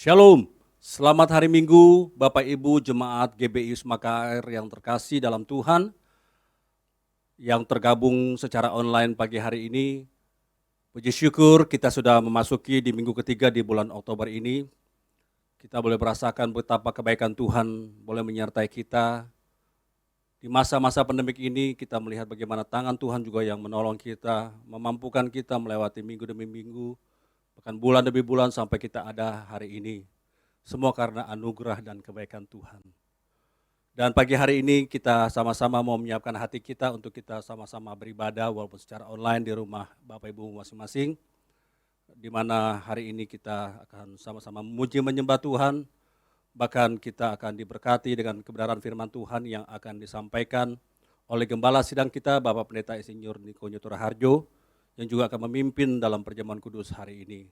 Shalom, selamat hari Minggu Bapak Ibu Jemaat GBI Makair yang terkasih dalam Tuhan, yang tergabung secara online pagi hari ini. Puji syukur kita sudah memasuki di minggu ketiga di bulan Oktober ini. Kita boleh merasakan betapa kebaikan Tuhan boleh menyertai kita. Di masa-masa pandemik ini kita melihat bagaimana tangan Tuhan juga yang menolong kita, memampukan kita melewati minggu demi minggu, bahkan bulan demi bulan sampai kita ada hari ini. Semua karena anugerah dan kebaikan Tuhan. Dan pagi hari ini kita sama-sama mau menyiapkan hati kita untuk kita sama-sama beribadah walaupun secara online di rumah Bapak Ibu masing-masing. Di mana hari ini kita akan sama-sama memuji menyembah Tuhan. Bahkan kita akan diberkati dengan kebenaran firman Tuhan yang akan disampaikan oleh Gembala Sidang kita Bapak Pendeta Insinyur Niko Nyoto Raharjo yang juga akan memimpin dalam perjamuan kudus hari ini.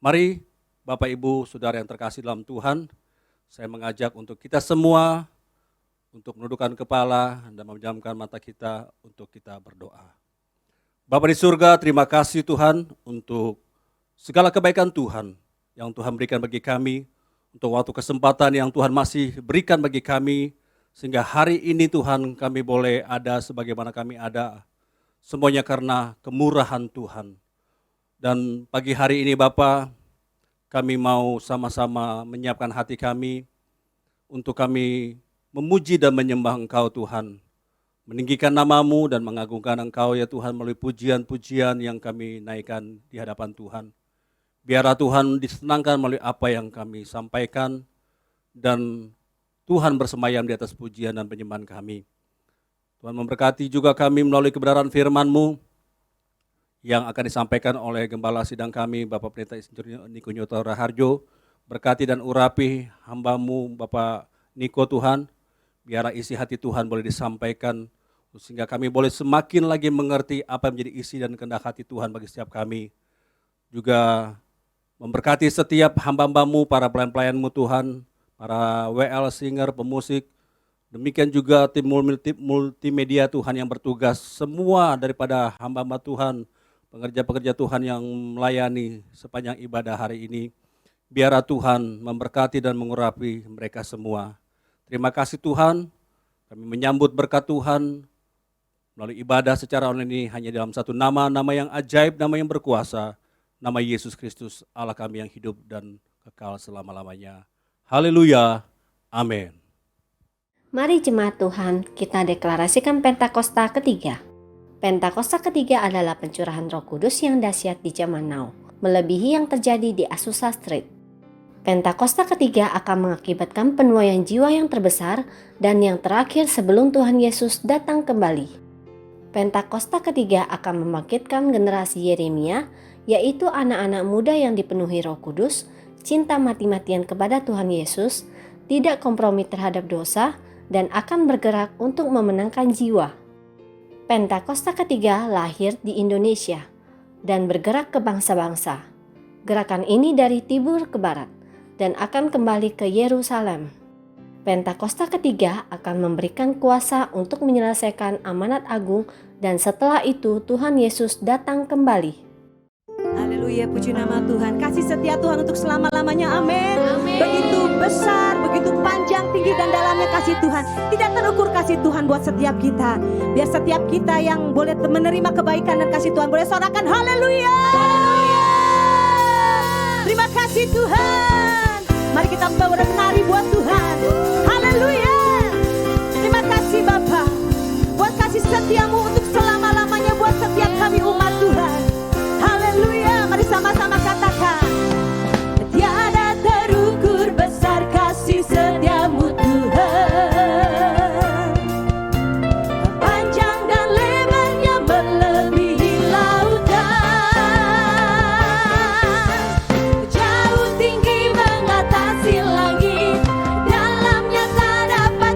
Mari Bapak Ibu Saudara yang terkasih dalam Tuhan, saya mengajak untuk kita semua untuk menundukkan kepala dan memejamkan mata kita untuk kita berdoa. Bapa di surga, terima kasih Tuhan untuk segala kebaikan Tuhan yang Tuhan berikan bagi kami, untuk waktu kesempatan yang Tuhan masih berikan bagi kami, sehingga hari ini Tuhan kami boleh ada sebagaimana kami ada, semuanya karena kemurahan Tuhan. Dan pagi hari ini Bapa, kami mau sama-sama menyiapkan hati kami untuk kami memuji dan menyembah Engkau Tuhan. Meninggikan nama-Mu dan mengagungkan Engkau ya Tuhan melalui pujian-pujian yang kami naikkan di hadapan Tuhan. Biarlah Tuhan disenangkan melalui apa yang kami sampaikan dan Tuhan bersemayam di atas pujian dan penyembahan kami. Tuhan memberkati juga kami melalui kebenaran firman-Mu yang akan disampaikan oleh Gembala Sidang kami Bapak Pendeta Insinyur Niko Nyoto Raharjo. Berkati dan urapi hamba-Mu Bapak Niko Tuhan. Biarlah isi hati Tuhan boleh disampaikan sehingga kami boleh semakin lagi mengerti apa yang menjadi isi dan kehendak hati Tuhan bagi setiap kami. Juga memberkati setiap hamba-hamba-Mu, para pelayan-pelayan-Mu Tuhan, para WL singer, pemusik, demikian juga tim multimedia Tuhan yang bertugas, semua daripada hamba-hamba Tuhan, pekerja-pekerja Tuhan yang melayani sepanjang ibadah hari ini. Biarlah Tuhan memberkati dan mengurapi mereka semua. Terima kasih Tuhan, kami menyambut berkat Tuhan melalui ibadah secara online ini hanya dalam satu nama yang ajaib, nama yang berkuasa, nama Yesus Kristus, Allah kami yang hidup dan kekal selama-lamanya. Haleluya, amin. Mari jemaat Tuhan, kita deklarasikan Pentakosta ketiga. Pentakosta ketiga adalah pencurahan Roh Kudus yang dahsyat di zaman now, melebihi yang terjadi di Azusa Street. Pentakosta ketiga akan mengakibatkan penuaian jiwa yang terbesar dan yang terakhir sebelum Tuhan Yesus datang kembali. Pentakosta ketiga akan membangkitkan generasi Yeremia, yaitu anak-anak muda yang dipenuhi Roh Kudus, cinta mati-matian kepada Tuhan Yesus, tidak kompromi terhadap dosa, dan akan bergerak untuk memenangkan jiwa. Pentakosta ketiga lahir di Indonesia dan bergerak ke bangsa-bangsa. Gerakan ini dari timur ke barat dan akan kembali ke Yerusalem. Pentakosta ketiga akan memberikan kuasa untuk menyelesaikan amanat agung dan setelah itu Tuhan Yesus datang kembali. Haleluya, puji nama Tuhan. Kasih setia Tuhan untuk selama-lamanya, amin. Begitu besar, begitu panjang, tinggi dan dalamnya kasih Tuhan. Tidak terukur kasih Tuhan buat setiap kita. Biar setiap kita yang boleh menerima kebaikan dan kasih Tuhan boleh sorakan haleluya. Terima kasih Tuhan. Mari kita membawa menari buat Tuhan. Haleluya. Terima kasih Bapa buat kasih setiamu untuk selama-lamanya buat setiap kami umat Tuhan. Haleluya. Mari sama-sama katakan. Tiada terukur besar kasih setiamu Tuhan. Panjang dan lebarnya melebihi lautan. Jauh tinggi mengatasi langit. Dalamnya tak dapat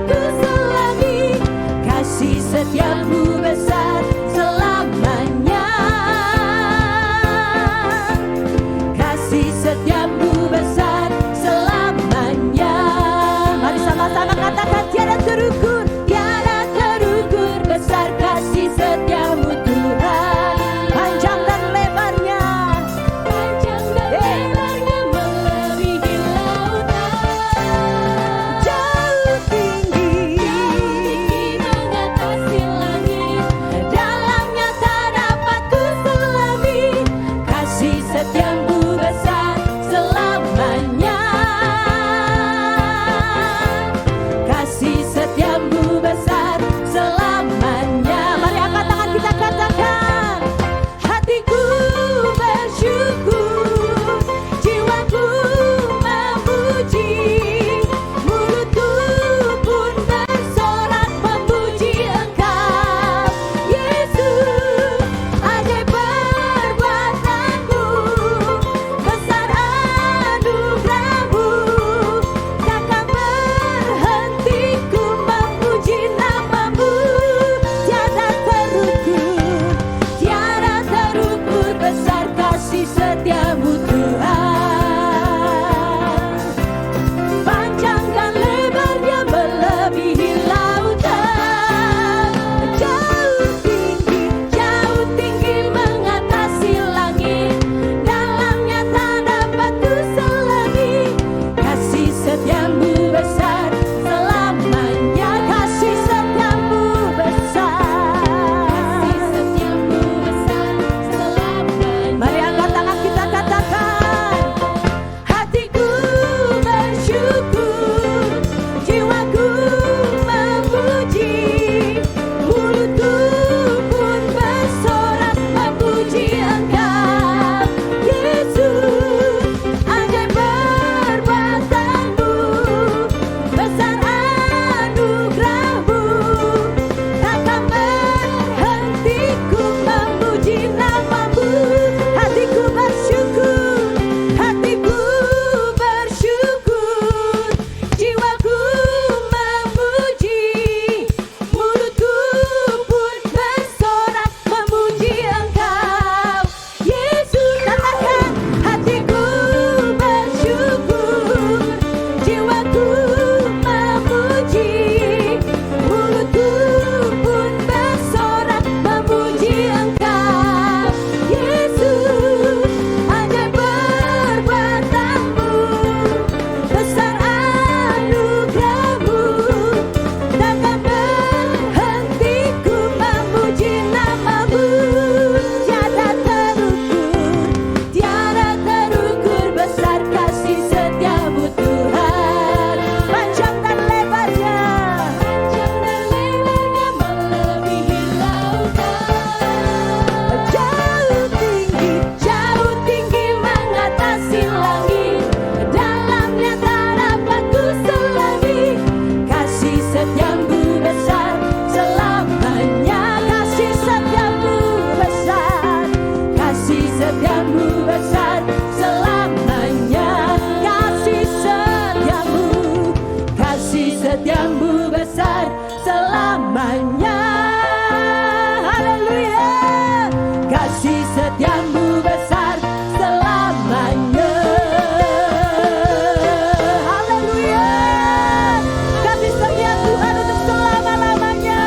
selamanya. Haleluya. Kasih setiamu besar selamanya. Haleluya. Kasih setia Tuhan untuk selama-lamanya.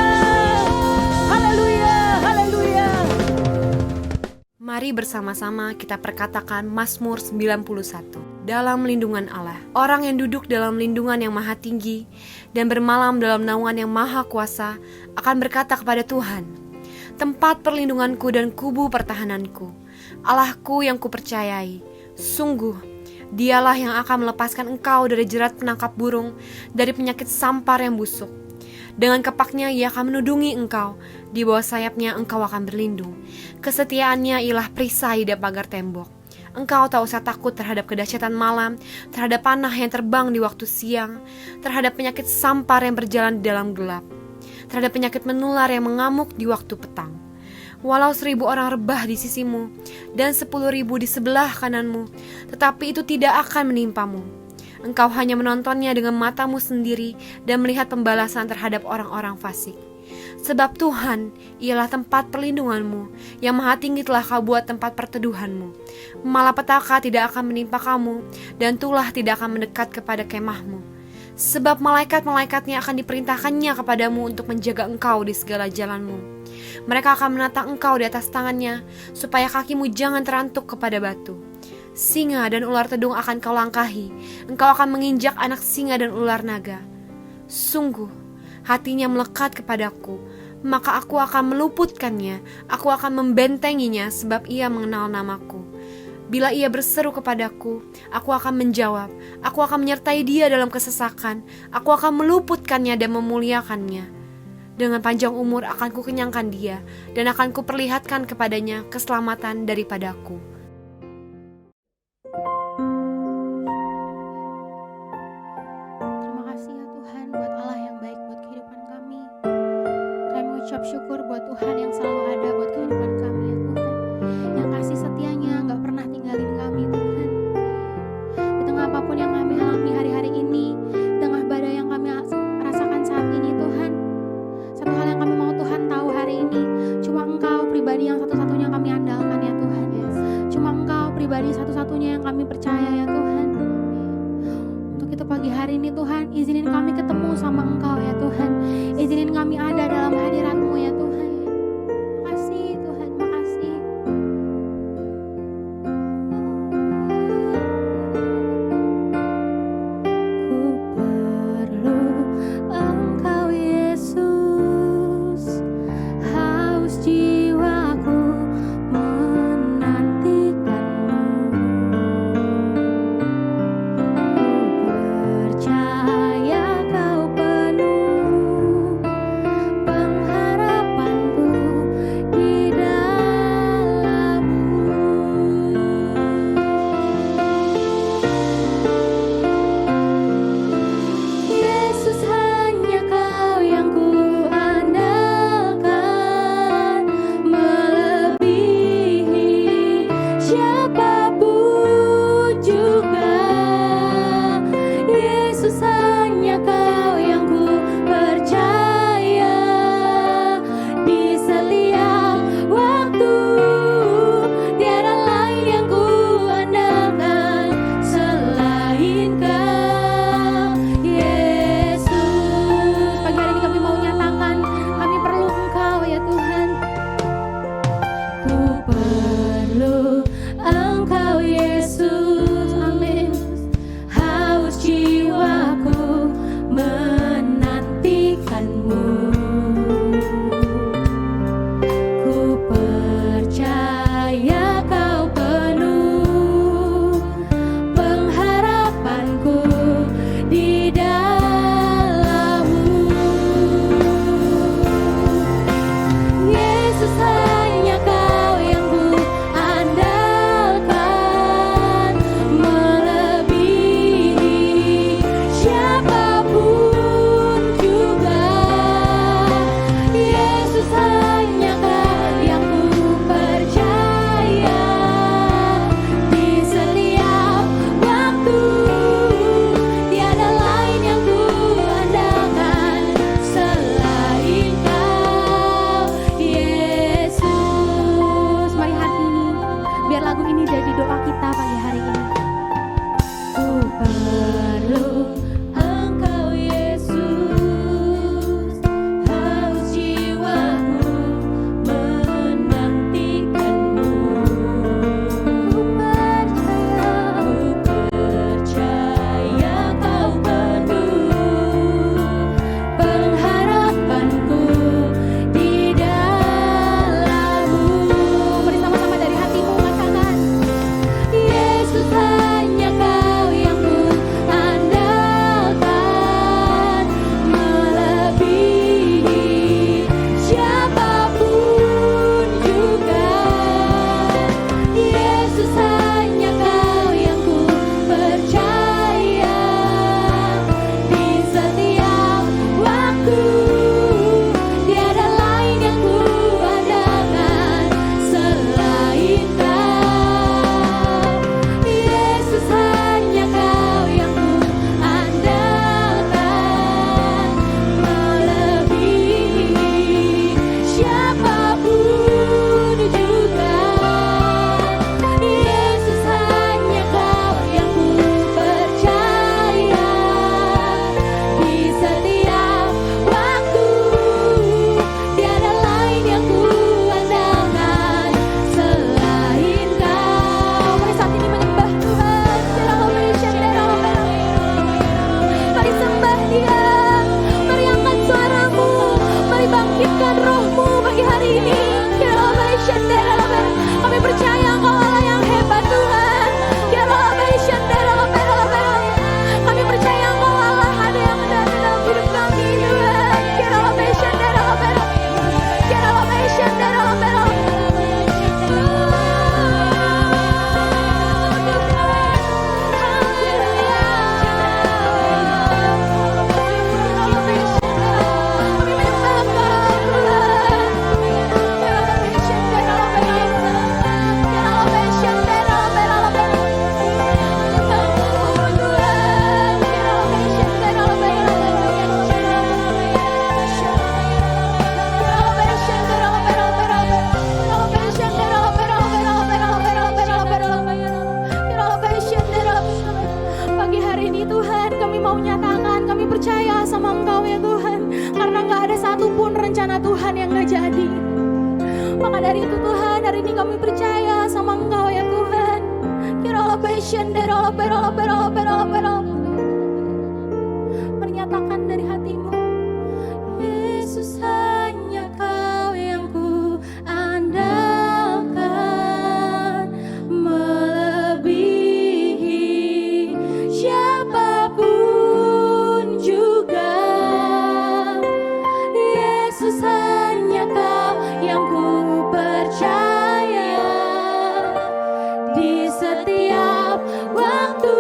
Haleluya. Haleluya. Mari bersama-sama kita perkatakan Mazmur 91. Dalam lindungan Allah, orang yang duduk dalam lindungan yang maha tinggi dan bermalam dalam naungan yang maha kuasa akan berkata kepada Tuhan, tempat perlindunganku dan kubu pertahananku, Allahku yang kupercayai. Sungguh, dialah yang akan melepaskan engkau dari jerat penangkap burung, dari penyakit sampar yang busuk. Dengan kepaknya ia akan menudungi engkau, di bawah sayapnya engkau akan berlindung. Kesetiaannya ialah perisai di pagar tembok. Engkau tak usah takut terhadap kedahsyatan malam, terhadap panah yang terbang di waktu siang, terhadap penyakit sampar yang berjalan di dalam gelap, terhadap penyakit menular yang mengamuk di waktu petang. Walau 1000 orang rebah di sisimu dan 10.000 di sebelah kananmu, tetapi itu tidak akan menimpamu. Engkau hanya menontonnya dengan matamu sendiri dan melihat pembalasan terhadap orang-orang fasik. Sebab Tuhan ialah tempat perlindunganmu, yang maha tinggi telah kau buat tempat perteduhanmu. Malapetaka tidak akan menimpa kamu, dan tulah tidak akan mendekat kepada kemahmu. Sebab malaikat-malaikatnya akan diperintahkannya kepadamu untuk menjaga engkau di segala jalanmu. Mereka akan menatang engkau di atas tangannya, supaya kakimu jangan terantuk kepada batu. Singa dan ular tedung akan kau langkahi, engkau akan menginjak anak singa dan ular naga. Sungguh, hatinya melekat kepadaku, maka aku akan meluputkannya, aku akan membentenginya sebab ia mengenal namaku. Bila ia berseru kepadaku, aku akan menjawab, aku akan menyertai dia dalam kesesakan, aku akan meluputkannya dan memuliakannya. Dengan panjang umur akan kukenyangkan dia, dan akan kuperlihatkan kepadanya keselamatan daripadaku. Terima kasih ya Tuhan buat Allah yang baik buat kehidupan kami. Kami mengucap syukur buat Tuhan yang selalu ada buat kehidupan kami ya Tuhan. Yang kasih setianya gak pernah tinggalin kami Tuhan. Di tengah apapun yang kami alami hari-hari ini, di tengah badai yang kami rasakan saat ini Tuhan, satu hal yang kami mau Tuhan tahu hari ini, cuma Engkau pribadi yang satu-satunya kami andalkan ya Tuhan. Cuma Engkau pribadi satu-satunya yang kami percaya ya Tuhan. Untuk itu pagi hari ini Tuhan, izinin kami ketemu sama Engkau ya Tuhan. Izinin kami ada dalam hadirat-Mu ya Tuhan. Makasih Tuhan, makasih. satupun rencana Tuhan yang gak jadi. Maka dari itu Tuhan, hari ini kami percaya sama Engkau ya Tuhan. Menyatakan dari hatimu, Yesus hanya Kau yang ku andalkan, melebihi siapapun juga. Yesus hanya Kau yang ku percaya di setiap waktu.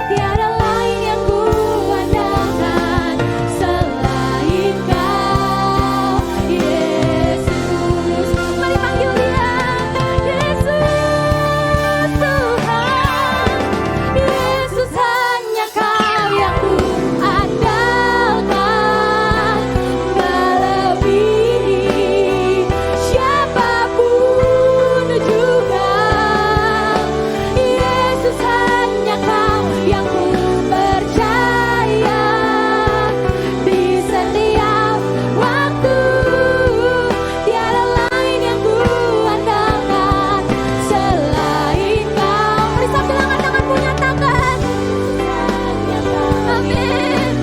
Tiada lain yang ku andalkan selain Kau, Yesus. Mari panggil Dia, Yesus Tuhan. Yesus hanya Kau yang ku andalkan, melebihi siapapun juga. Yesus hanya Kau yang ku percaya di setiap waktu. Tiada lain yang ku andalkan selain Kau. Mari sambil angkat tanganmu nyatakan, amin.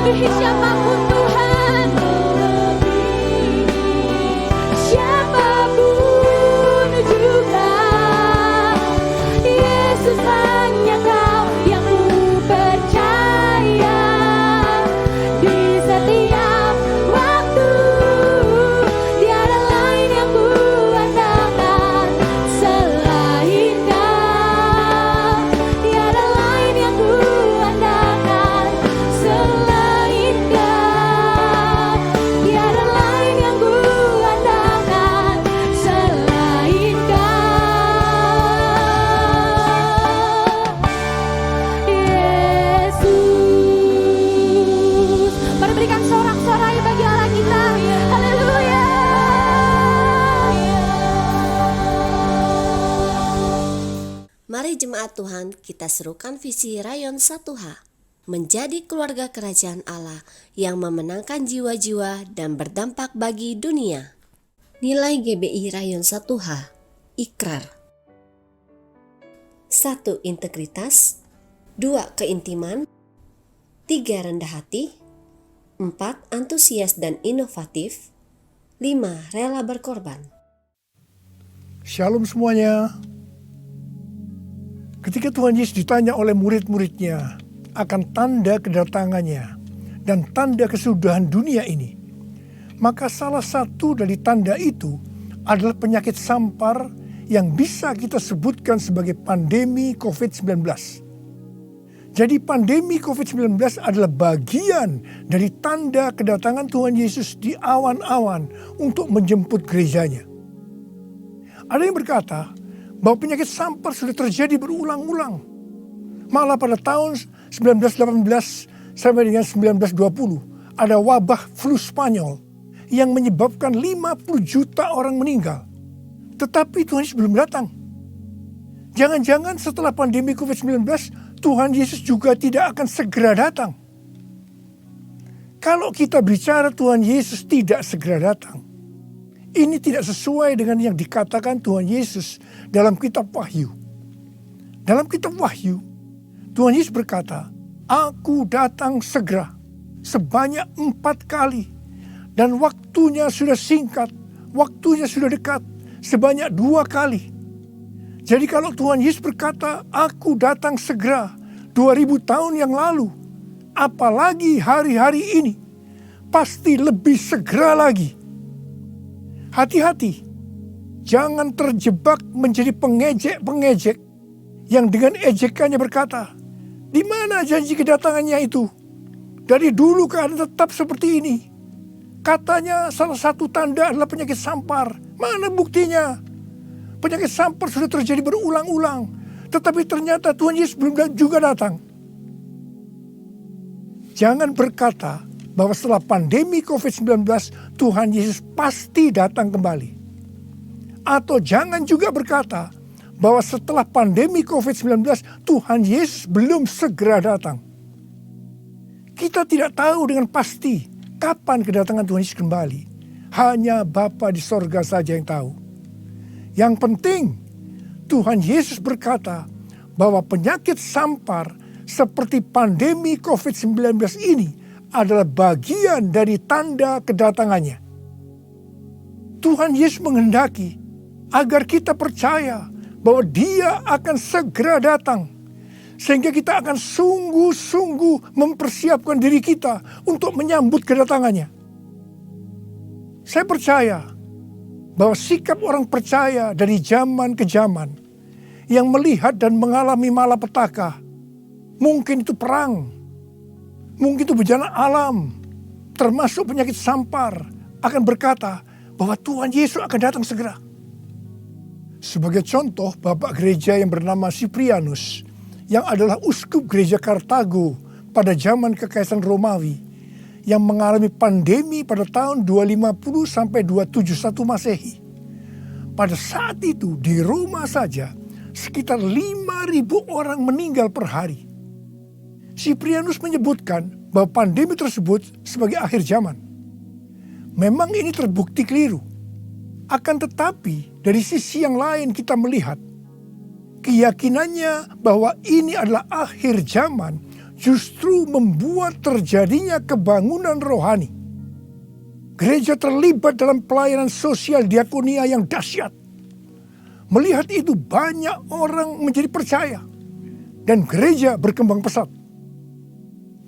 Melebihi siapapun Tuhan, siapapun juga. Yesus hanya Kau yang ku percaya di setiap waktu. Tiada lain yang ku andalkan selain Kau. Tiada lain yang ku andalkan selain Kau. Tiada lain yang ku andalkan selain Kau, Yesus. Mari berikan sorak-sorai bagi Allah kita. Haleluya. Mari jemaat Tuhan, kita serukan visi Rayon 1H, menjadi keluarga kerajaan Allah yang memenangkan jiwa-jiwa dan berdampak bagi dunia. Nilai GBI Rayon 1H, ikrar. 1. Integritas. 2. Keintiman. 3. Rendah hati. 4. Antusias dan inovatif. 5. Rela berkorban. Shalom semuanya. Ketika Tuhan Yesus ditanya oleh murid-muridnya akan tanda kedatangannya dan tanda kesudahan dunia ini, maka salah satu dari tanda itu adalah penyakit sampar yang bisa kita sebutkan sebagai pandemi COVID-19. Jadi pandemi COVID-19 adalah bagian dari tanda kedatangan Tuhan Yesus di awan-awan untuk menjemput gerejanya. Ada yang berkata bahwa penyakit sampar sudah terjadi berulang-ulang. Malah pada tahun 1918 sampai dengan 1920 ada wabah flu Spanyol yang menyebabkan 50 juta orang meninggal. Tetapi Tuhan Yesus belum datang. Jangan-jangan setelah pandemi COVID-19 Tuhan Yesus juga tidak akan segera datang. Kalau kita bicara Tuhan Yesus tidak segera datang, ini tidak sesuai dengan yang dikatakan Tuhan Yesus dalam kitab Wahyu. Dalam kitab Wahyu, Tuhan Yesus berkata, "Aku datang segera," sebanyak 4 kali. Dan waktunya sudah singkat, waktunya sudah dekat, sebanyak 2 kali. Jadi kalau Tuhan Yesus berkata, "Aku datang segera," 2000 tahun yang lalu, apalagi hari-hari ini, pasti lebih segera lagi. Hati-hati, jangan terjebak menjadi pengejek-pengejek yang dengan ejekannya berkata, "Di mana janji kedatangannya itu? Dari dulu keadaan tetap seperti ini. Katanya salah satu tanda adalah penyakit sampar. Mana buktinya? Penyakit sampar sudah terjadi berulang-ulang, tetapi ternyata Tuhan Yesus belum juga datang." Jangan berkata bahwa setelah pandemi COVID-19 Tuhan Yesus pasti datang kembali. Atau jangan juga berkata bahwa setelah pandemi COVID-19 Tuhan Yesus belum segera datang. Kita tidak tahu dengan pasti kapan kedatangan Tuhan Yesus kembali, hanya Bapa di sorga saja yang tahu. Yang penting, Tuhan Yesus berkata bahwa penyakit sampar seperti pandemi COVID-19 ini adalah bagian dari tanda kedatangannya. Tuhan Yesus menghendaki agar kita percaya bahwa Dia akan segera datang, sehingga kita akan sungguh-sungguh mempersiapkan diri kita untuk menyambut kedatangannya. Saya percaya bahwa sikap orang percaya dari zaman ke zaman yang melihat dan mengalami malapetaka, mungkin itu perang, mungkin itu bencana alam, termasuk penyakit sampar, akan berkata bahwa Tuhan Yesus akan datang segera. Sebagai contoh, Bapak Gereja yang bernama Siprianus, yang adalah uskup gereja Kartago pada zaman Kekaisaran Romawi, yang mengalami pandemi pada tahun 250 sampai 271 Masehi. Pada saat itu di Roma saja sekitar 5.000 orang meninggal per hari. Siprianus menyebutkan bahwa pandemi tersebut sebagai akhir zaman. Memang ini terbukti keliru. Akan tetapi dari sisi yang lain kita melihat keyakinannya bahwa ini adalah akhir zaman justru membuat terjadinya kebangunan rohani. Gereja terlibat dalam pelayanan sosial diakonia yang dahsyat. Melihat itu banyak orang menjadi percaya dan gereja berkembang pesat.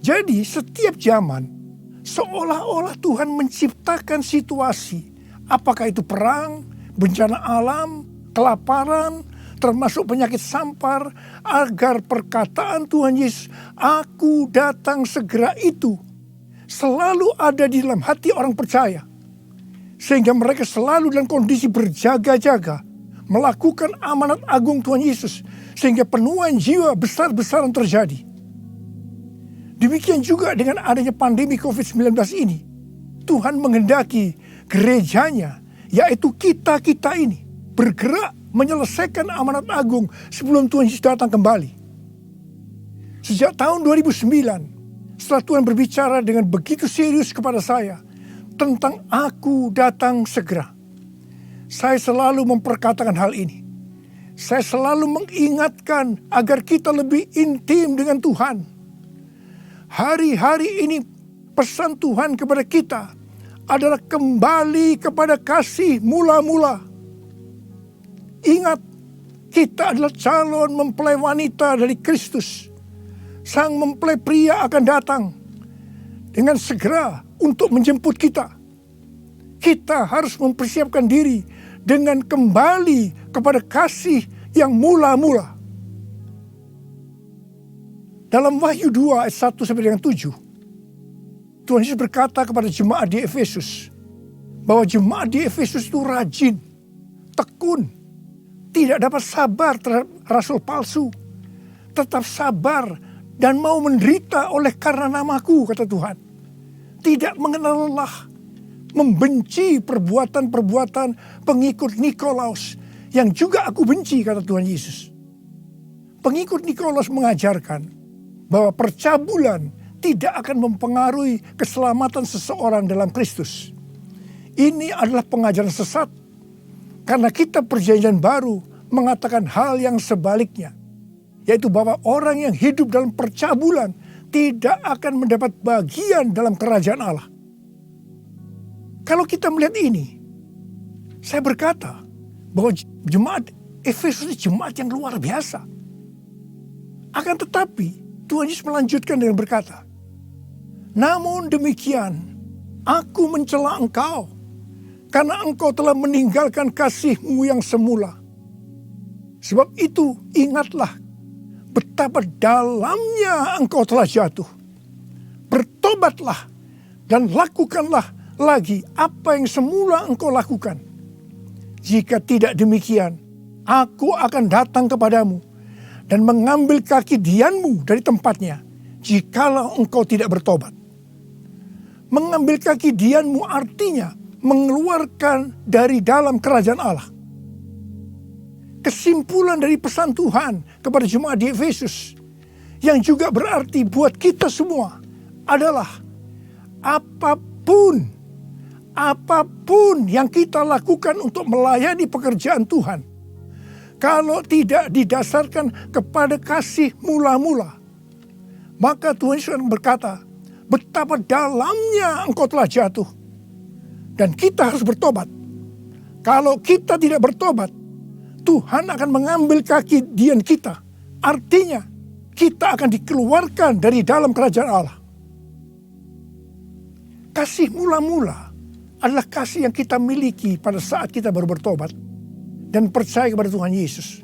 Jadi setiap zaman seolah-olah Tuhan menciptakan situasi, apakah itu perang, bencana alam, kelaparan, termasuk penyakit sampar, agar perkataan Tuhan Yesus, "Aku datang segera" itu selalu ada di dalam hati orang percaya. Sehingga mereka selalu dalam kondisi berjaga-jaga, melakukan amanat agung Tuhan Yesus, sehingga penuaian jiwa besar-besaran terjadi. Demikian juga dengan adanya pandemi COVID-19 ini, Tuhan menghendaki gerejanya, yaitu kita-kita ini, bergerak menyelesaikan amanat agung sebelum Tuhan Yesus datang kembali. Sejak tahun 2009, setelah Tuhan berbicara dengan begitu serius kepada saya tentang aku datang segera, saya selalu memperkatakan hal ini. Saya selalu mengingatkan agar kita lebih intim dengan Tuhan. Hari-hari ini pesan Tuhan kepada kita adalah kembali kepada kasih mula-mula. Ingat, kita adalah calon mempelai wanita dari Kristus. Sang mempelai pria akan datang dengan segera untuk menjemput kita. Kita harus mempersiapkan diri dengan kembali kepada kasih yang mula-mula. Dalam Wahyu 2 ayat 1 sampai dengan 7, Tuhan Yesus berkata kepada jemaat di Efesus bahwa jemaat di Efesus itu rajin, tekun, tidak dapat sabar terhadap rasul palsu, tetap sabar dan mau menderita oleh karena namaku, kata Tuhan. Tidak mengenal lelah, membenci perbuatan-perbuatan pengikut Nikolaus yang juga aku benci, kata Tuhan Yesus. Pengikut Nikolaus mengajarkan bahwa percabulan tidak akan mempengaruhi keselamatan seseorang dalam Kristus. Ini adalah pengajaran sesat, karena kitab Perjanjian Baru mengatakan hal yang sebaliknya, yaitu bahwa orang yang hidup dalam percabulan tidak akan mendapat bagian dalam kerajaan Allah. Kalau kita melihat ini, saya berkata bahwa jemaat Efesus ini jemaat yang luar biasa. Akan tetapi Tuhan Yesus melanjutkan dengan berkata, "Namun demikian, aku mencela engkau, karena engkau telah meninggalkan kasih-Mu yang semula. Sebab itu ingatlah betapa dalamnya engkau telah jatuh. Bertobatlah dan lakukanlah lagi apa yang semula engkau lakukan. Jika tidak demikian, aku akan datang kepadamu dan mengambil kaki dianmu dari tempatnya, jikalau engkau tidak bertobat." Mengambil kaki dianmu artinya mengeluarkan dari dalam kerajaan Allah. Kesimpulan dari pesan Tuhan kepada jemaat di Efesus, yang juga berarti buat kita semua, adalah apapun yang kita lakukan untuk melayani pekerjaan Tuhan, kalau tidak didasarkan kepada kasih mula-mula, maka Tuhan Yesus berkata, betapa dalamnya engkau telah jatuh. Dan kita harus bertobat. Kalau kita tidak bertobat, Tuhan akan mengambil kaki dian kita. Artinya, kita akan dikeluarkan dari dalam kerajaan Allah. Kasih mula-mula adalah kasih yang kita miliki pada saat kita baru bertobat dan percaya kepada Tuhan Yesus.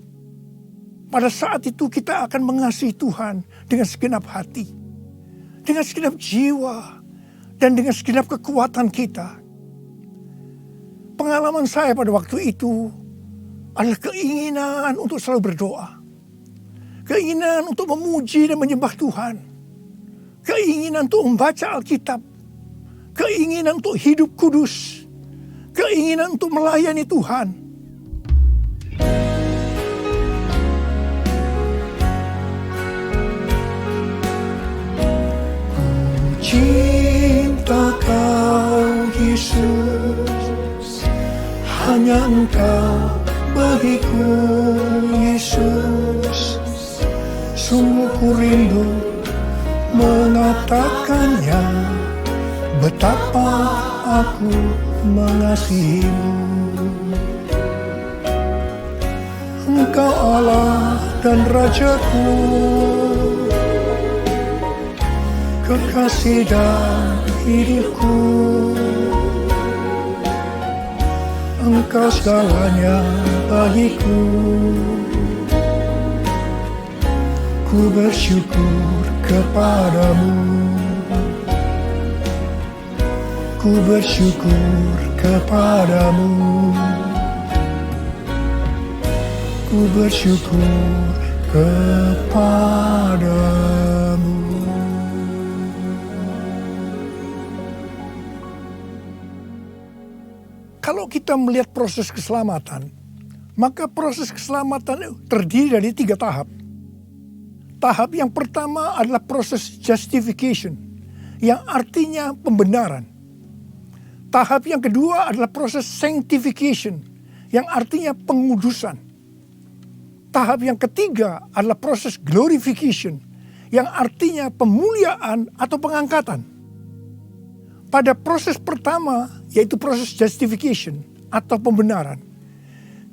Pada saat itu kita akan mengasihi Tuhan dengan segenap hati, dengan segenap jiwa, dan dengan segenap kekuatan kita. Pengalaman saya pada waktu itu adalah keinginan untuk selalu berdoa. Keinginan untuk memuji dan menyembah Tuhan. Keinginan untuk membaca Alkitab. Keinginan untuk hidup kudus. Keinginan untuk melayani Tuhan. Ku cinta Kau Yesus, hanya Engkau bagiku Yesus. Sungguh ku rindu mengatakannya, betapa aku mengasihimu. Engkau Allah dan Rajaku, kekasih dan hidupku. Engkau segalanya bagiku. Ku bersyukur kepadamu. Ku bersyukur kepadamu. Ku bersyukur kepadamu. Kalau kita melihat proses keselamatan, maka proses keselamatan terdiri dari 3 tahap. Tahap yang pertama adalah proses justification, yang artinya pembenaran. Tahap yang kedua adalah proses sanctification, yang artinya pengudusan. Tahap yang ketiga adalah proses glorification, yang artinya pemuliaan atau pengangkatan. Pada proses pertama, yaitu proses justification atau pembenaran,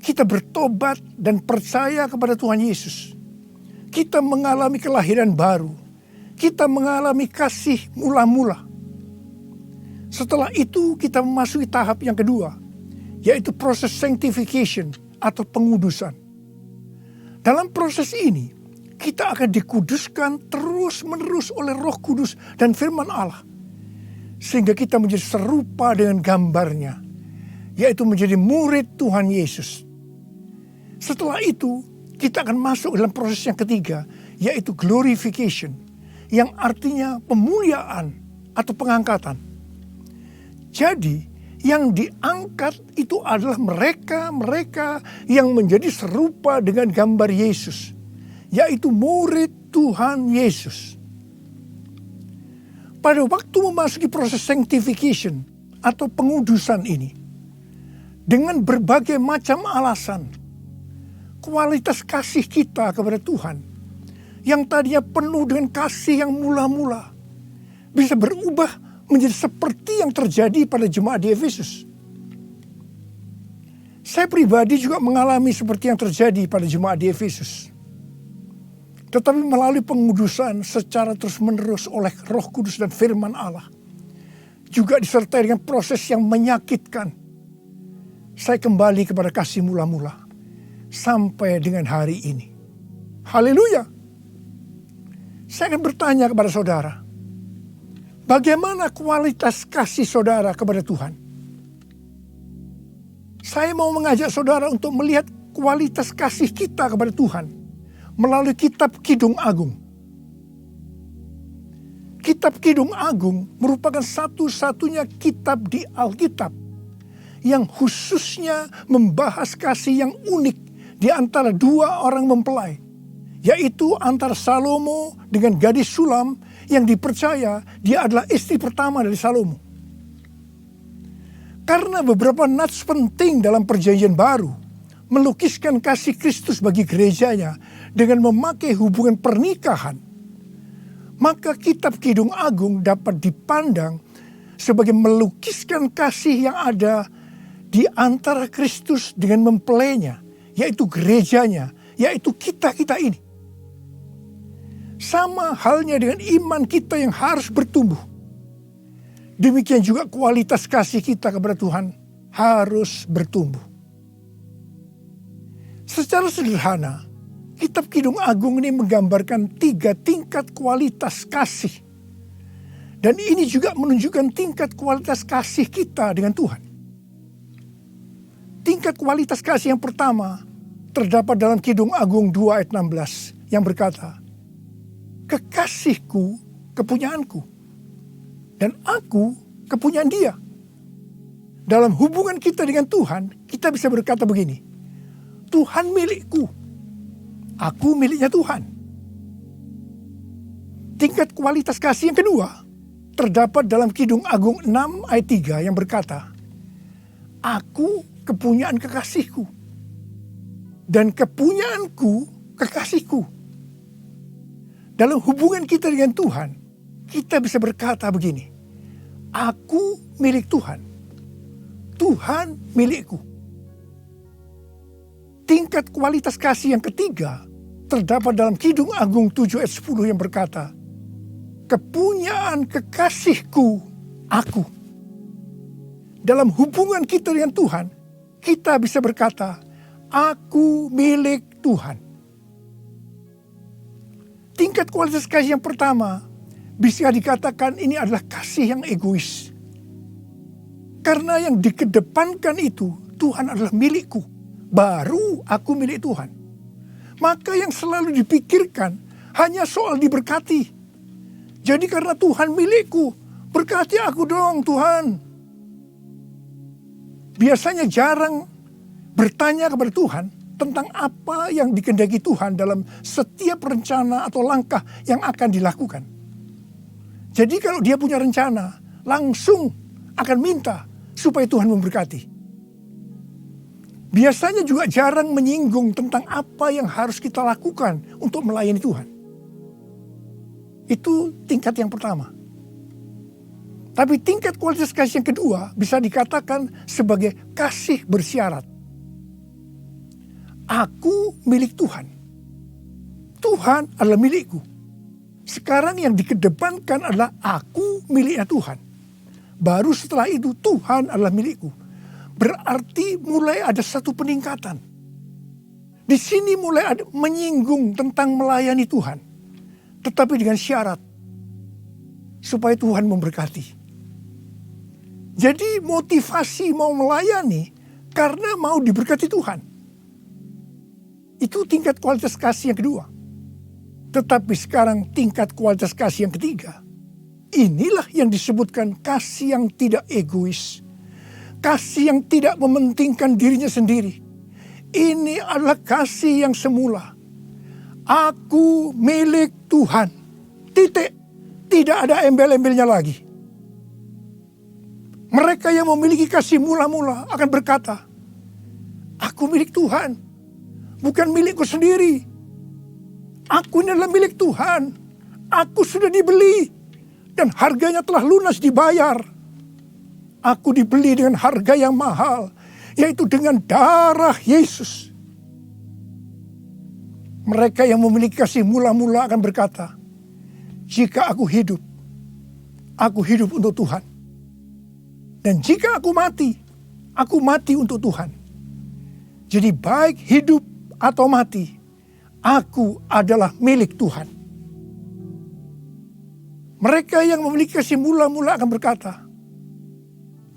kita bertobat dan percaya kepada Tuhan Yesus. Kita mengalami kelahiran baru. Kita mengalami kasih mula-mula. Setelah itu kita memasuki tahap yang kedua, yaitu proses sanctification atau pengudusan. Dalam proses ini, kita akan dikuduskan terus-menerus oleh Roh Kudus dan firman Allah. Sehingga kita menjadi serupa dengan gambarnya, yaitu menjadi murid Tuhan Yesus. Setelah itu, kita akan masuk dalam proses yang ketiga, yaitu glorification, yang artinya pemuliaan atau pengangkatan. Jadi, yang diangkat itu adalah mereka yang menjadi serupa dengan gambar Yesus, yaitu murid Tuhan Yesus. Pada waktu memasuki proses sanctification atau pengudusan ini, dengan berbagai macam alasan, kualitas kasih kita kepada Tuhan yang tadinya penuh dengan kasih yang mula-mula bisa berubah menjadi seperti yang terjadi pada jemaat di Efesus. Saya pribadi juga mengalami seperti yang terjadi pada jemaat di Efesus. Tetapi melalui pengudusan secara terus-menerus oleh Roh Kudus dan firman Allah, juga disertai dengan proses yang menyakitkan, saya kembali kepada kasih mula-mula sampai dengan hari ini. Haleluya. Saya akan bertanya kepada saudara, bagaimana kualitas kasih saudara kepada Tuhan? Saya mau mengajak saudara untuk melihat kualitas kasih kita kepada Tuhan melalui kitab Kidung Agung. Kitab Kidung Agung merupakan satu-satunya kitab di Alkitab yang khususnya membahas kasih yang unik di antara 2 orang mempelai, yaitu antara Salomo dengan gadis Sulam yang dipercaya dia adalah istri pertama dari Salomo. Karena beberapa nats penting dalam perjanjian baru melukiskan kasih Kristus bagi gerejanya dengan memakai hubungan pernikahan, maka kitab Kidung Agung dapat dipandang sebagai melukiskan kasih yang ada di antara Kristus dengan mempelainya, yaitu gerejanya, yaitu kita-kita ini. Sama halnya dengan iman kita yang harus bertumbuh. Demikian juga kualitas kasih kita kepada Tuhan harus bertumbuh. Secara sederhana, kitab Kidung Agung ini menggambarkan 3 tingkat kualitas kasih. Dan ini juga menunjukkan tingkat kualitas kasih kita dengan Tuhan. Tingkat kualitas kasih yang pertama terdapat dalam Kidung Agung 2 ayat 16 yang berkata, kekasihku kepunyaanku, dan aku kepunyaan dia. Dalam hubungan kita dengan Tuhan, kita bisa berkata begini, Tuhan milikku, aku miliknya Tuhan. Tingkat kualitas kasih yang kedua terdapat dalam Kidung Agung 6 ayat 3 yang berkata, aku kepunyaan kekasihku, dan kepunyaanku kekasihku. Dalam hubungan kita dengan Tuhan, kita bisa berkata begini, aku milik Tuhan, Tuhan milikku. Tingkat kualitas kasih yang ketiga terdapat dalam Kidung Agung 7 ayat 10 yang berkata, kepunyaan kekasihku aku. Dalam hubungan kita dengan Tuhan, kita bisa berkata, aku milik Tuhan. Tingkat kualitas kasih yang pertama bisa dikatakan ini adalah kasih yang egois. Karena yang dikedepankan itu, Tuhan adalah milikku, baru aku milik Tuhan. Maka yang selalu dipikirkan hanya soal diberkati. Jadi karena Tuhan milikku, berkati aku dong Tuhan. Biasanya jarang bertanya kepada Tuhan tentang apa yang dikehendaki Tuhan dalam setiap rencana atau langkah yang akan dilakukan. Jadi kalau dia punya rencana, langsung akan minta supaya Tuhan memberkati. Biasanya juga jarang menyinggung tentang apa yang harus kita lakukan untuk melayani Tuhan. Itu tingkat yang pertama. Tapi tingkat kualitas kasih yang kedua bisa dikatakan sebagai kasih bersyarat. Aku milik Tuhan. Tuhan adalah milikku. Sekarang yang dikedepankan adalah aku miliknya Tuhan. Baru setelah itu Tuhan adalah milikku. Berarti mulai ada satu peningkatan. Di sini mulai ada menyinggung tentang melayani Tuhan. Tetapi dengan syarat. Supaya Tuhan memberkati. Jadi motivasi mau melayani karena mau diberkati Tuhan. Itu tingkat kualitas kasih yang kedua. Tetapi sekarang tingkat kualitas kasih yang ketiga. Inilah yang disebutkan kasih yang tidak egois. Kasih yang tidak mementingkan dirinya sendiri. Ini adalah kasih yang semula. Aku milik Tuhan. Titik. Tidak ada embel-embelnya lagi. Mereka yang memiliki kasih mula-mula akan berkata, aku milik Tuhan. Bukan milikku sendiri. Aku ini adalah milik Tuhan. Aku sudah dibeli. Dan harganya telah lunas dibayar. Aku dibeli dengan harga yang mahal. Yaitu dengan darah Yesus. Mereka yang memiliki kasih mula-mula akan berkata, jika aku hidup untuk Tuhan. Dan jika aku mati untuk Tuhan. Jadi baik hidup atau mati, aku adalah milik Tuhan. Mereka yang memiliki kasih mula-mula akan berkata,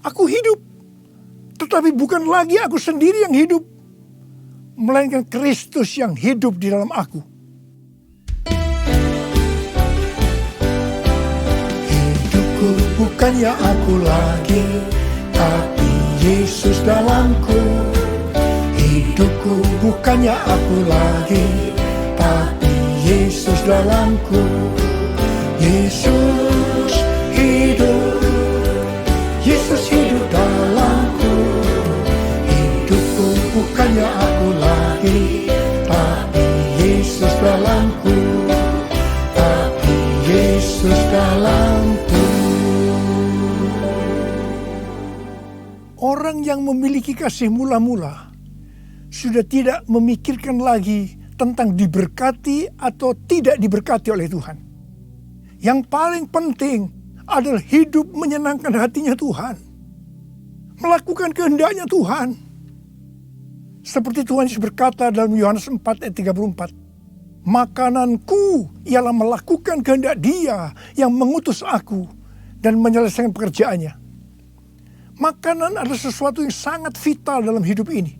aku hidup, tetapi bukan lagi aku sendiri yang hidup, melainkan Kristus yang hidup di dalam aku. Hidupku bukannya aku lagi, tapi Yesus dalamku. Hidupku bukannya aku lagi, tapi Yesus dalamku. Yesus hidup, Yesus hidup dalamku. Hidupku bukannya aku lagi, tapi Yesus dalamku, tapi Yesus dalamku. Orang yang memiliki kasih mula-mula sudah tidak memikirkan lagi tentang diberkati atau tidak diberkati oleh Tuhan. Yang paling penting adalah hidup menyenangkan hatinya Tuhan. Melakukan kehendaknya Tuhan. Seperti Tuhan Yesus berkata dalam Yohanes 4 ayat 34. Makananku ialah melakukan kehendak Dia yang mengutus aku dan menyelesaikan pekerjaannya. Makanan adalah sesuatu yang sangat vital dalam hidup ini.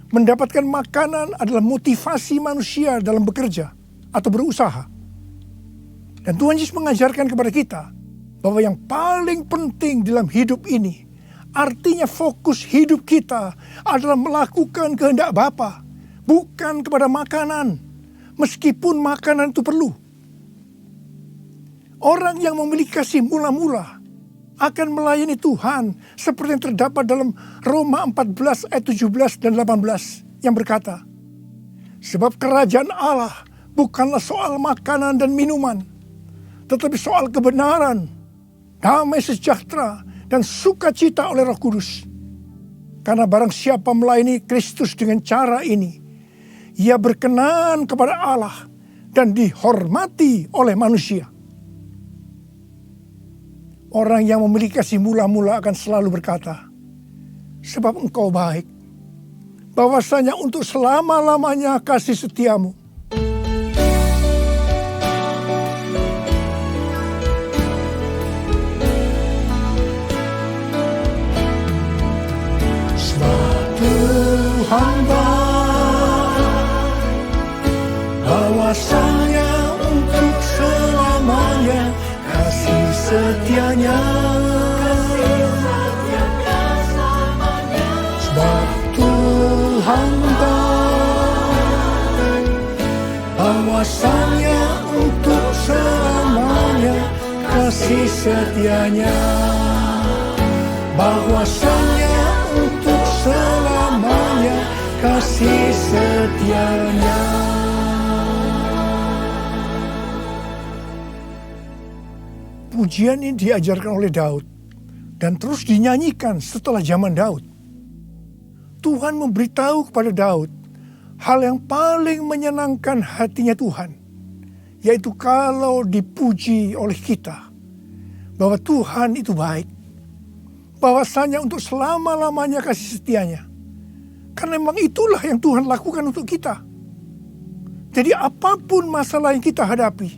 Mendapatkan makanan adalah motivasi manusia dalam bekerja atau berusaha. Dan Tuhan Yesus mengajarkan kepada kita bahwa yang paling penting dalam hidup ini, artinya fokus hidup kita adalah melakukan kehendak Bapa, bukan kepada makanan, meskipun makanan itu perlu. Orang yang memiliki kasih mula-mula akan melayani Tuhan seperti yang terdapat dalam Roma 14 ayat 17 dan 18 yang berkata, sebab kerajaan Allah bukanlah soal makanan dan minuman, tetapi soal kebenaran, damai sejahtera, dan sukacita oleh Roh Kudus. Karena barang siapa melayani Kristus dengan cara ini, ia berkenan kepada Allah dan dihormati oleh manusia. Orang yang memiliki kasih mula-mula akan selalu berkata, sebab engkau baik, bahwasanya untuk selama-lamanya kasih setiamu. Sebab Tuhan baik, bahwasanya untuk selamanya kasih setianya. Sebab Tuhan baik, bahwasanya untuk selamanya kasih setianya. Bahwasanya untuk selamanya kasih setianya. Pujian ini diajarkan oleh Daud dan terus dinyanyikan setelah zaman Daud. Tuhan memberitahu kepada Daud hal yang paling menyenangkan hatinya Tuhan, yaitu kalau dipuji oleh kita, bahwa Tuhan itu baik, bahwasanya untuk selama-lamanya kasih setianya. Karena memang itulah yang Tuhan lakukan untuk kita. Jadi apapun masalah yang kita hadapi,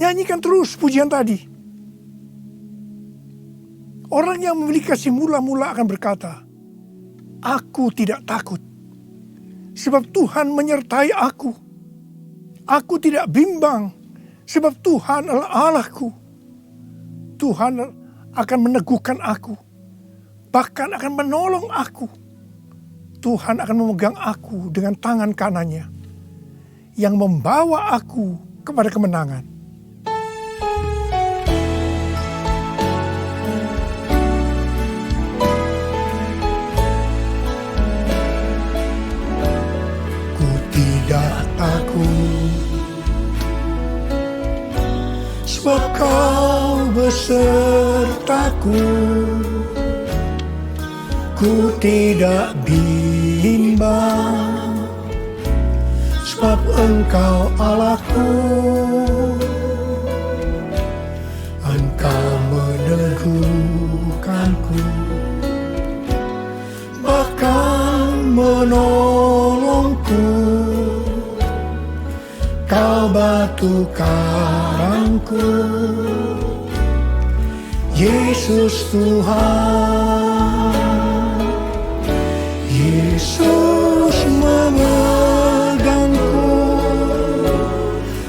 nyanyikan terus pujian tadi. Orang yang memiliki kasih mula-mula akan berkata, aku tidak takut, sebab Tuhan menyertai aku. Aku tidak bimbang, sebab Tuhan adalah Allahku. Tuhan akan meneguhkan aku, bahkan akan menolong aku. Tuhan akan memegang aku dengan tangan kanannya, yang membawa aku kepada kemenangan. Takut, sebab kau besertaku. Ku tidak bimbang, sebab engkau Allahku. Engkau meneguhkanku, bahkan menolongku. Kau batu karangku, Yesus Tuhan. Yesus memegangku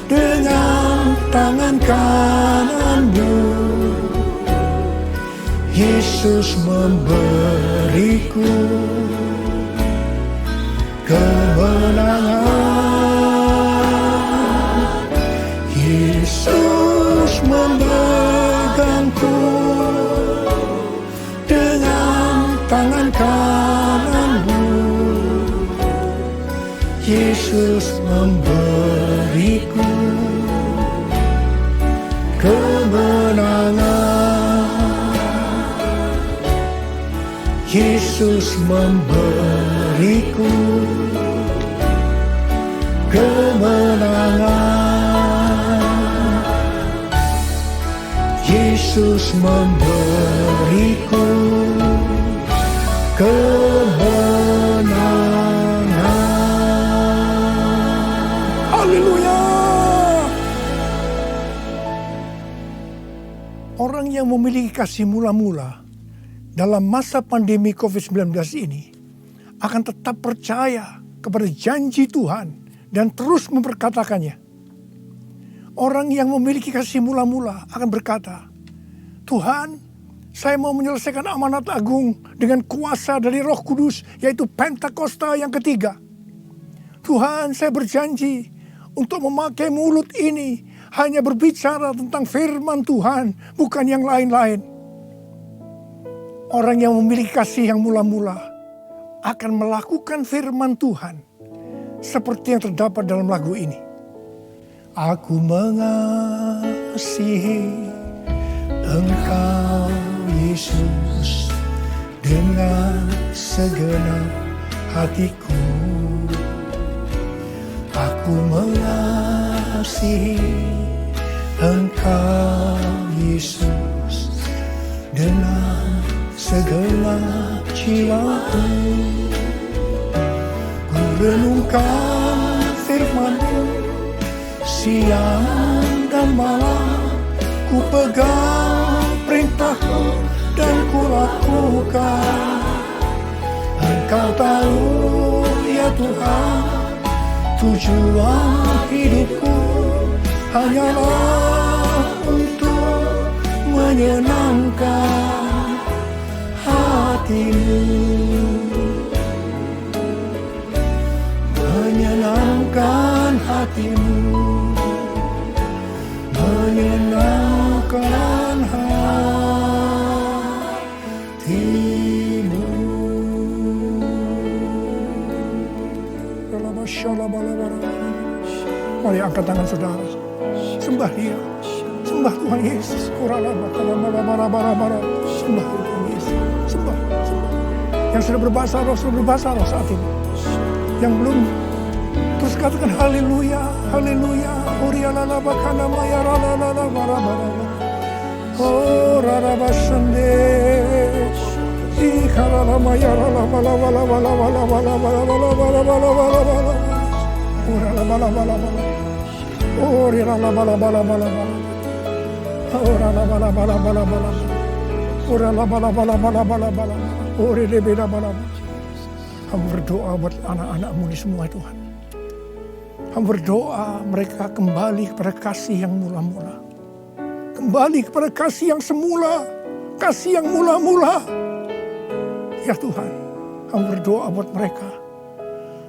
dengan tangan kananmu. Yesus memberiku kemenangan. Yesus tangan kananmu. Yesus memberiku kemenangan. Yesus memberiku kemenangan. Yesus memberiku kemenangan. Haleluya. Orang yang memiliki kasih mula-mula dalam masa pandemi COVID-19 ini akan tetap percaya kepada janji Tuhan dan terus memperkatakannya. Orang yang memiliki kasih mula-mula akan berkata, Tuhan, saya mau menyelesaikan amanat agung dengan kuasa dari Roh Kudus, yaitu Pentakosta yang ketiga. Tuhan, saya berjanji untuk memakai mulut ini hanya berbicara tentang firman Tuhan, bukan yang lain-lain. Orang yang memiliki kasih yang mula-mula akan melakukan firman Tuhan seperti yang terdapat dalam lagu ini. Aku mengasihi Engkau Yesus dengan segenap hatiku. Aku mengasihi Engkau Yesus dengan segenap jiwaku. Ku renungkan firman-Mu siang dan malam, ku pegang perintah-Mu dan ku lakukan. Engkau tahu ya Tuhan, tujuan hidupku hanyalah untuk menyenangkan hati-Mu. Menyenangkan hati-Mu, menyenangkan hati-Mu. Mari angkat tangan saudara, sembah Dia, sembah Tuhan Yesus. Sembah Tuhan Yesus, sembah. Yang sudah berbahasa roh saat ini. Yang belum, terus katakan haleluya, haleluya. Orialala bakana maya rala bara. Oh rara basande. Ikarala maya rala bala. Orala bala. Orialala bala. Orala bala. Orala bala. Orele beda bala. Hamba berdoa buat anak-anak-Mu ini semua Tuhan. Hamba berdoa mereka kembali kepada kasih yang mula-mula. Kembali kepada kasih yang semula. Kasih yang mula-mula. Ya Tuhan, hamba berdoa buat mereka.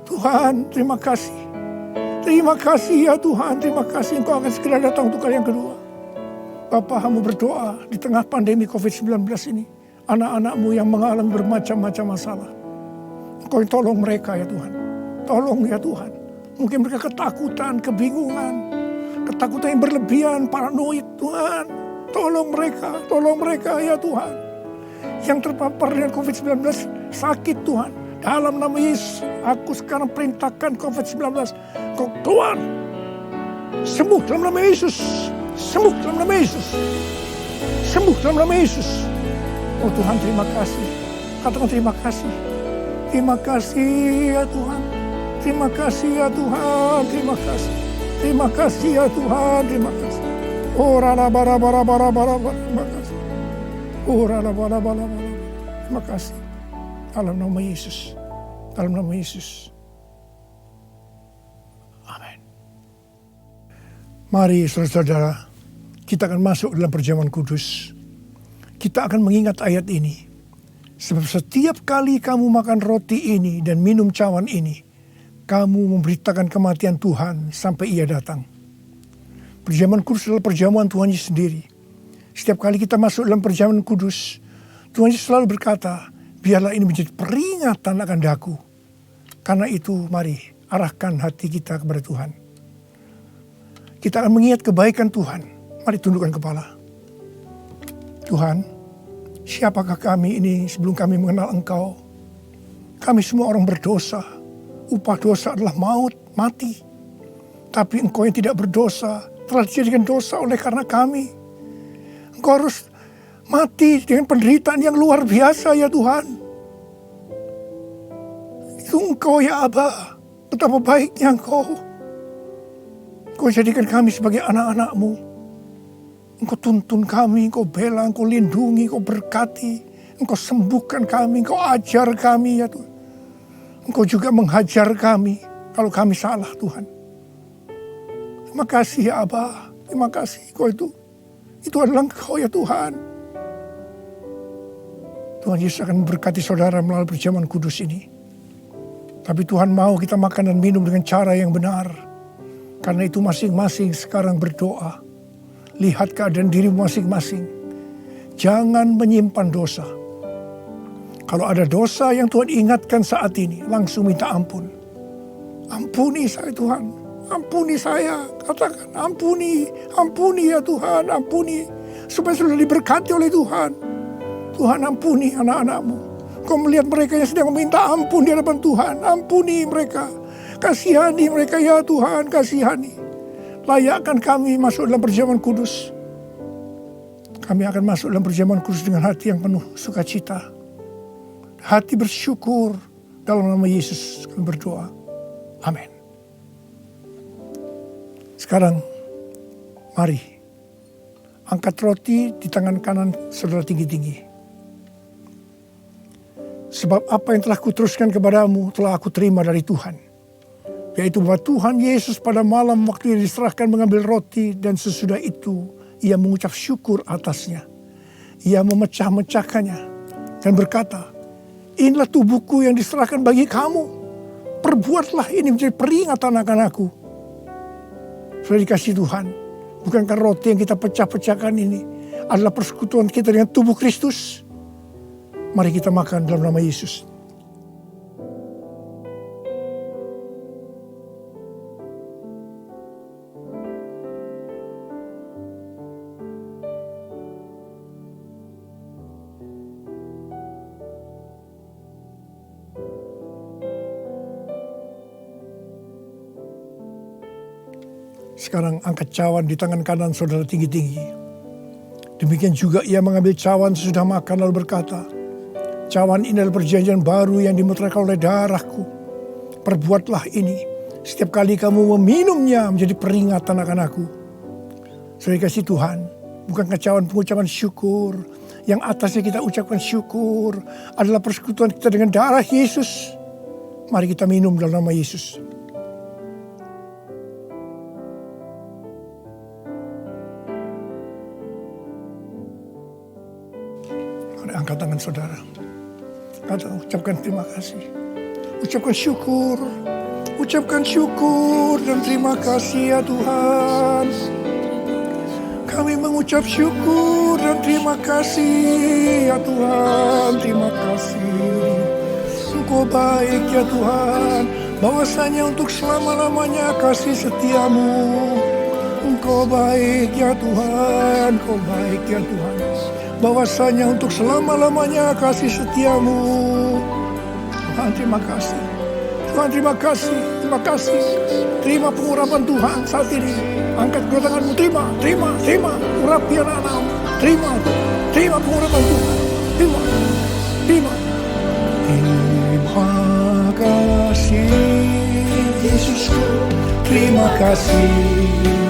Tuhan, terima kasih. Terima kasih ya Tuhan, terima kasih Engkau akan segera datang untuk kali yang kedua. Bapa, hamba berdoa di tengah pandemi COVID-19 ini. Anak-anak-Mu yang mengalami bermacam-macam masalah. Engkau tolong mereka ya Tuhan. Tolong ya Tuhan. Mungkin mereka ketakutan, kebingungan. Ketakutan yang berlebihan, paranoid Tuhan. Tolong mereka ya Tuhan. Yang terpapar dengan COVID-19 sakit Tuhan. Dalam nama Yesus, aku sekarang perintahkan COVID-19. Kau keluar. Sembuh dalam nama Yesus. Sembuh dalam nama Yesus. Sembuh dalam nama Yesus. Oh Tuhan, terima kasih. Katakan terima kasih. Terima kasih ya Tuhan. Terima kasih ya Tuhan. Terima kasih. Terima kasih ya Tuhan. Terima kasih. Oh rala bara. Terima kasih. Oh rala bara. Terima kasih. Dalam nama Yesus. Dalam nama Yesus. Amin. Mari saudara-saudara, kita akan masuk dalam perjamuan kudus. Kita akan mengingat ayat ini. Sebab setiap kali kamu makan roti ini dan minum cawan ini, kamu memberitakan kematian Tuhan sampai Ia datang. Perjamuan kudus adalah perjamuan Tuhan Yesus sendiri. Setiap kali kita masuk dalam perjamuan kudus, Tuhan Yesus selalu berkata, biarlah ini menjadi peringatan akan daku. Karena itu mari arahkan hati kita kepada Tuhan. Kita akan mengingat kebaikan Tuhan. Mari tundukkan kepala. Tuhan, siapakah kami ini sebelum kami mengenal Engkau? Kami semua orang berdosa. Upah dosa adalah maut, mati. Tapi Engkau yang tidak berdosa telah dijadikan dosa oleh karena kami. Engkau harus mati dengan penderitaan yang luar biasa ya Tuhan. Itu Engkau ya Aba. Betapa baiknya Engkau. Engkau jadikan kami sebagai anak-anak-Mu. Engkau tuntun kami, Engkau bela, Engkau lindungi, Engkau berkati. Engkau sembuhkan kami, Engkau ajar kami ya Tuhan. Engkau juga menghajar kami kalau kami salah Tuhan. Terima kasih ya Aba. Terima kasih Engkau itu adalah Engkau ya Tuhan. Tuhan Yesus akan memberkati saudara melalui perjamuan kudus ini. Tapi Tuhan mau kita makan dan minum dengan cara yang benar. Karena itu masing-masing sekarang berdoa. Lihat keadaan dirimu masing-masing. Jangan menyimpan dosa. Kalau ada dosa yang Tuhan ingatkan saat ini, langsung minta ampun. Ampuni saya Tuhan. Ampuni saya. Katakan ampuni. Ampuni ya Tuhan. Ampuni. Supaya sudah diberkati oleh Tuhan. Tuhan ampuni anak-anak-Mu. Kau melihat mereka yang sedang meminta ampun di hadapan Tuhan. Ampuni mereka. Kasihani mereka ya Tuhan. Kasihani. Layakkan kami masuk dalam perjamuan kudus. Kami akan masuk dalam perjamuan kudus dengan hati yang penuh sukacita. Hati bersyukur. Dalam nama Yesus kami berdoa. Amin. Sekarang, mari. Angkat roti di tangan kanan saudara tinggi-tinggi. Sebab apa yang telah kuteruskan kepadamu telah aku terima dari Tuhan. Yaitu bahwa Tuhan Yesus pada malam waktu ia diserahkan mengambil roti dan sesudah itu ia mengucap syukur atasnya. Ia memecah-mecahkannya dan berkata, inilah tubuhku yang diserahkan bagi kamu. Perbuatlah ini menjadi peringatan akan aku. Sudah dikasih Tuhan, bukankah roti yang kita pecah-pecahkan ini adalah persekutuan kita dengan tubuh Kristus? Mari kita makan dalam nama Yesus. Sekarang angkat cawan di tangan kanan saudara tinggi-tinggi. Demikian juga ia mengambil cawan sesudah makan lalu berkata, cawan ini adalah perjanjian baru yang dimeteraikan oleh darahku. Perbuatlah ini setiap kali kamu meminumnya menjadi peringatan akan aku. Saudara kasih Tuhan, bukankah cawan pengucapan syukur yang atasnya kita ucapkan syukur adalah persekutuan kita dengan darah Yesus. Mari kita minum dalam nama Yesus. Angkat tangan saudara. Ucapkan terima kasih. Ucapkan syukur. Ucapkan syukur dan terima kasih ya Tuhan. Kami mengucap syukur dan terima kasih ya Tuhan. Terima kasih. Engkau baik ya Tuhan. Bahwasanya untuk selama-lamanya kasih setiamu. Engkau baik ya Tuhan. Engkau baik ya Tuhan. Bahwasanya untuk selama-lamanya kasih setiamu. Tuhan terima kasih. Tuhan terima kasih. Terima kasih. Terima pengurapan Tuhan saat ini. Angkat kedua tanganmu. Terima. Urapi anak-anakmu. Terima pengurapan Tuhan. Terima. Terima kasih Yesusku. Terima kasih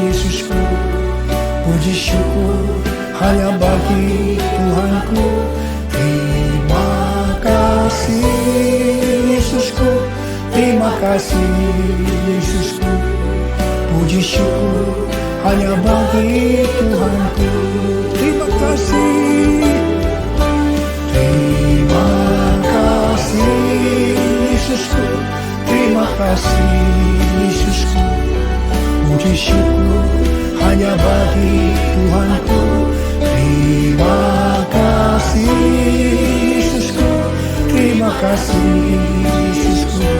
Yesusku. Puji syukur hanya bagi Tuhanku. Terima kasih Yesusku. Terima kasih Yesusku. Puji syukur hanya bagi Tuhanku. Terima kasih. Terima kasih Yesusku. Terima kasih Yesusku. Puji syukur hanya bagi Tuhanku. Terima kasih Yesusku. kasih Yesusku.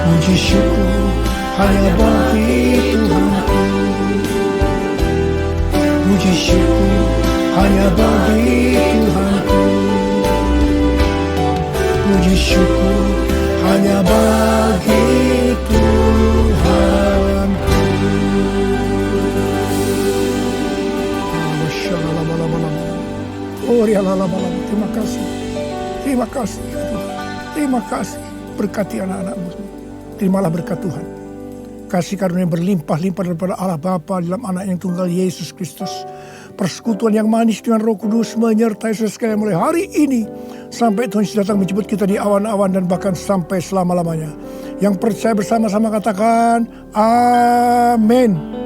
Puji syukur hanya bagi Tuhanku. Puji syukur hanya bagi Tuhanku. Puji syukur hanya bagi Tuhanku. Oh, terima kasih. Terima kasih Tuhan. Terima kasih. Berkati anak-anakmu. Terimalah berkat Tuhan. Kasih karunia berlimpah-limpah daripada Allah Bapa dalam anak yang tunggal Yesus Kristus. Persekutuan yang manis dengan Roh Kudus menyertai saudara sekalian mulai hari ini sampai Tuhan Yesus datang menjemput kita di awan-awan dan bahkan sampai selama-lamanya. Yang percaya bersama-sama katakan amin.